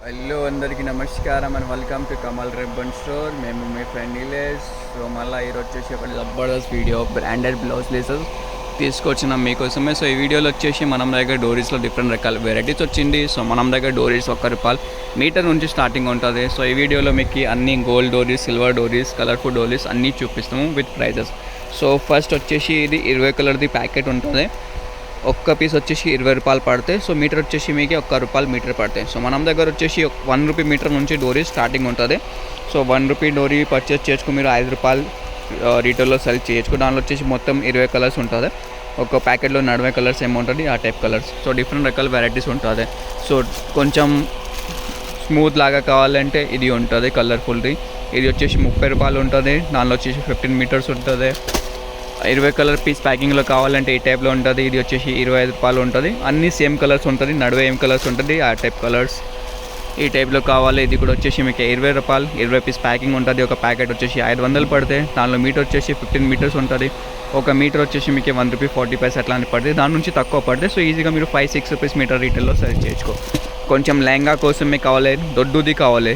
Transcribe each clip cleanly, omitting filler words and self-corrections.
Hello అందరికీ నమస్కారం and welcome to Kamal ribbon store. మేము మీ ఫ్రెండ్ నీలేష్. సో మళ్ళీ ఈరోజు వచ్చేసి ఒక జబర్దస్త్ వీడియో బ్రాండెడ్ బ్లౌజ్ లేసెస్ తీసుకొచ్చినాం మీకోసమే. సో ఈ వీడియోలో వచ్చేసి మనం దగ్గర డోరీస్లో డిఫరెంట్ రకాల వెరైటీస్ వచ్చింది. సో మనం దగ్గర డోరీస్ ₹1 మీటర్ నుంచి స్టార్టింగ్ ఉంటుంది. సో ఈ వీడియోలో మీకు అన్ని గోల్డ్ డోరీస్, సిల్వర్ డోరీస్, కలర్ఫుల్ డోరీస్ అన్నీ చూపిస్తాము విత్ ప్రైజెస్. సో ఫస్ట్ వచ్చేసి ఇది 20 కలర్ది ప్యాకెట్ ఉంటుంది. ఒక్క పీస్ వచ్చేసి ₹20 పడతాయి. సో మీటర్ వచ్చేసి మీకు ₹1 మీటర్ పడతాయి. సో మనం దగ్గర వచ్చేసి ₹1 మీటర్ నుంచి డోరీ స్టార్టింగ్ ఉంటుంది. సో ₹1 డోరీ పర్చేస్ చేసుకుని మీరు ₹5 రీటైల్లో సెల్ చేయొచ్చు. దానిలో వచ్చేసి మొత్తం 20 కలర్స్ ఉంటుంది. ఒక ప్యాకెట్లో 40 కలర్స్ ఏముంటుంది, ఆ టైప్ కలర్స్. సో డిఫరెంట్ రకాల వెరైటీస్ ఉంటుంది. సో కొంచెం స్మూత్ లాగా కావాలంటే ఇది ఉంటుంది కలర్ఫుల్ది. ఇది వచ్చేసి ₹30 ఉంటుంది. దానిలో వచ్చేసి 15 మీటర్స్ ఉంటుంది. 20 కలర్ పీస్ ప్యాకింగ్లో కావాలంటే ఈ టైప్లో ఉంటుంది. ఇది వచ్చేసి ₹25 ఉంటుంది. అన్నీ సేమ్ కలర్స్ ఉంటుంది. నడువే ఏం కలర్స్ ఉంటుంది, ఆ టైప్ కలర్స్ ఈ టైప్లో కావాలి. ఇది కూడా వచ్చేసి మీకు ₹20, 20 పీస్ ప్యాకింగ్ ఉంటుంది. ఒక ప్యాకెట్ వచ్చేసి 500 పడతాయి. దానిలో మీటర్ వచ్చేసి 15 మీటర్స్ ఉంటుంది. ఒక మీటర్ వచ్చేసి మీకు ₹1.40 అట్లాంటి పడుతుంది. దాని నుంచి తక్కువ పడుతుంది. సో ఈజీగా మీరు ₹5-6 మీటర్ రీటైల్లో సెల్ చేసుకో. కొంచెం లెహంగా కోసం మీకు కావాలి, దొడ్డుది కావాలి,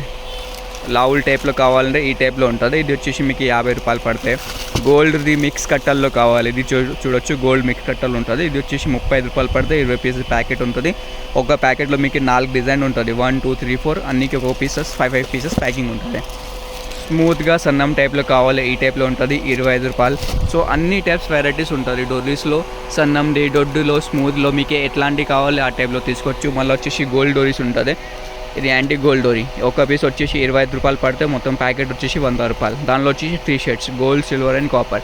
లావుల్ టైప్లో కావాలంటే ఈ టైప్లో ఉంటుంది. ఇది వచ్చేసి మీకు ₹50 పడతాయి. గోల్డ్ది మిక్స్ కట్టల్లో కావాలి, ఇది చూడొచ్చు గోల్డ్ మిక్స్ కట్టలు ఉంటుంది. ఇది వచ్చేసి ₹35 పడతాయి. 20 పీసెస్ ప్యాకెట్ ఉంటుంది. ఒక ప్యాకెట్లో మీకు 4 డిజైన్ ఉంటుంది. 1, 2, 3, 4 అన్నికి ఒక పీసెస్ 5 పీసెస్ ప్యాకింగ్ ఉంటుంది. స్మూత్గా సన్నం టైప్లో కావాలి, ఈ టైప్లో ఉంటుంది. ₹25. సో అన్ని టైప్స్ వెరైటీస్ ఉంటుంది డోరీస్లో. సన్నంది, దొడ్డులో, స్మూత్లో మీకు ఎట్లాంటివి కావాలి ఆ టైప్లో తీసుకోవచ్చు. మళ్ళీ వచ్చేసి గోల్డ్ డోరీస్ ఉంటుంది. ఇది యాంటీ గోల్డ్ డోరీ. ఒక పీస్ వచ్చేసి ₹25 పడితే మొత్తం ప్యాకెట్ వచ్చేసి ₹100. దానిలో వచ్చేసి 3 shades gold, silver and copper.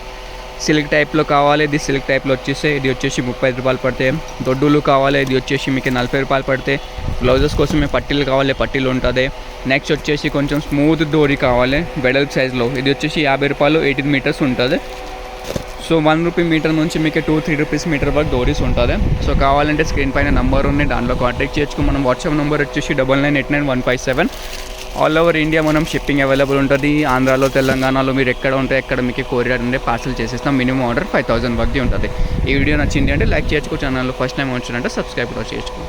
Silk టైప్లో కావాలి, ఇది సిల్క్ టైప్లో వచ్చేసి ఇది వచ్చేసి ₹30 పడతాయి. దొడ్డులు కావాలి, ఇది వచ్చేసి మీకు ₹40 పడతాయి. బ్లౌజెస్ కోసమే పట్టీలు కావాలి, పట్టీలు ఉంటుంది. నెక్స్ట్ వచ్చేసి కొంచెం స్మూత్ డోరీ కావాలి వెడల్పు సైజ్లో. ఇది వచ్చేసి ₹50, 18 మీటర్స్ ఉంటుంది. సో ₹1 మీటర్ నుంచి మీకు ₹2-3 మీటర్ వరకు డోరీస్ ఉంటుంది. సో కావాలంటే స్క్రీన్ పైన నెంబర్ ఉన్నాయి, దాంట్లో కాంటాక్ట్ చేయొచ్చు. మనం వాట్సాప్ నెంబర్ వచ్చేసి 99899157. ఆల్ ఓవర్ ఇండియా మనం షిప్పింగ్ అవైలబుల్ ఉంటుంది. ఆంధ్రాలో, తెలంగాణలో మీరు ఎక్కడ ఉంటే ఎక్కడ మీకు కొరియర్ అంటే పార్సల్ చేసేస్తాం. మినిమం ఆర్డర్ 5000 వరకు ఉంటుంది. ఈ వీడియో నచ్చింది అంటే లైక్ చేయొచ్చు. ఛానల్లో ఫస్ట్ టైం వచ్చిందంటే సబ్స్క్రైబ్ కూడా చేయొచ్చు.